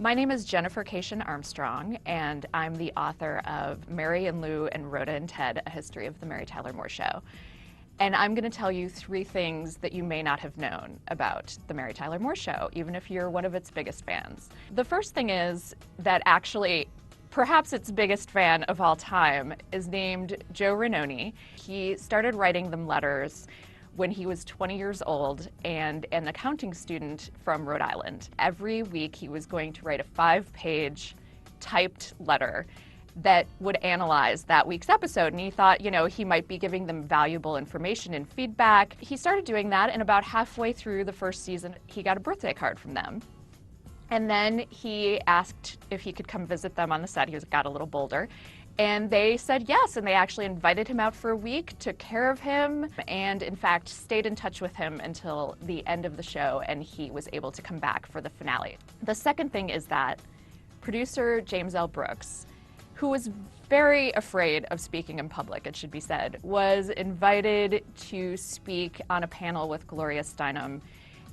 My name is Jennifer Cation Armstrong, and I'm the author of Mary and Lou and Rhoda and Ted, A History of the Mary Tyler Moore Show. And I'm going to tell you 3 things that you may not have known about the Mary Tyler Moore Show, even if you're one of its biggest fans. The first thing is that actually, perhaps its biggest fan of all time is named Joe Ranoni. He started writing them letters when he was 20 years old and an accounting student from Rhode Island. Every week he was going to write a 5-page typed letter that would analyze that week's episode, and he thought, he might be giving them valuable information and feedback. He started doing that, and about halfway through the first season, he got a birthday card from them. And then he asked if he could come visit them on the set. He got a little bolder. And they said yes, and they actually invited him out for a week, took care of him, and in fact stayed in touch with him until the end of the show, and he was able to come back for the finale. The second thing is that producer James L. Brooks, who was very afraid of speaking in public, it should be said, was invited to speak on a panel with Gloria Steinem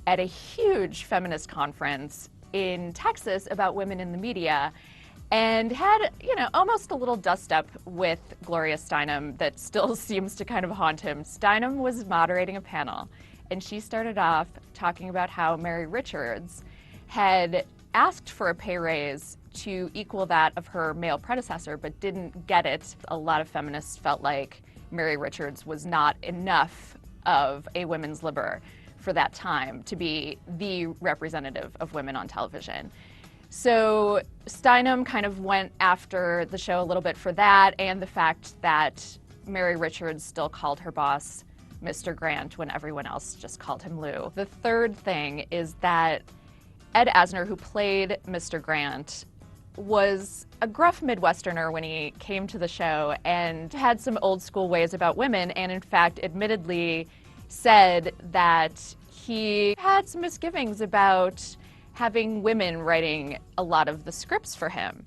at a huge feminist conference in Texas about women in the media, and had, almost a little dust-up with Gloria Steinem that still seems to kind of haunt him. Steinem was moderating a panel, and she started off talking about how Mary Richards had asked for a pay raise to equal that of her male predecessor, but didn't get it. A lot of feminists felt like Mary Richards was not enough of a women's liber for that time to be the representative of women on television. So Steinem kind of went after the show a little bit for that, and the fact that Mary Richards still called her boss Mr. Grant when everyone else just called him Lou. The third thing is that Ed Asner, who played Mr. Grant, was a gruff Midwesterner when he came to the show and had some old school ways about women, and in fact admittedly said that he had some misgivings about having women writing a lot of the scripts for him.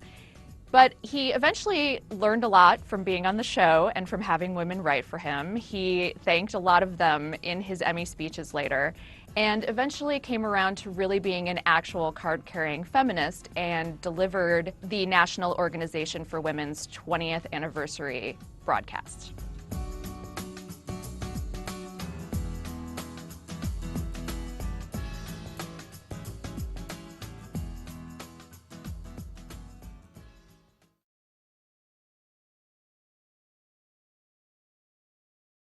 But he eventually learned a lot from being on the show and from having women write for him. He thanked a lot of them in his Emmy speeches later, and eventually came around to really being an actual card-carrying feminist and delivered the National Organization for Women's 20th anniversary broadcast.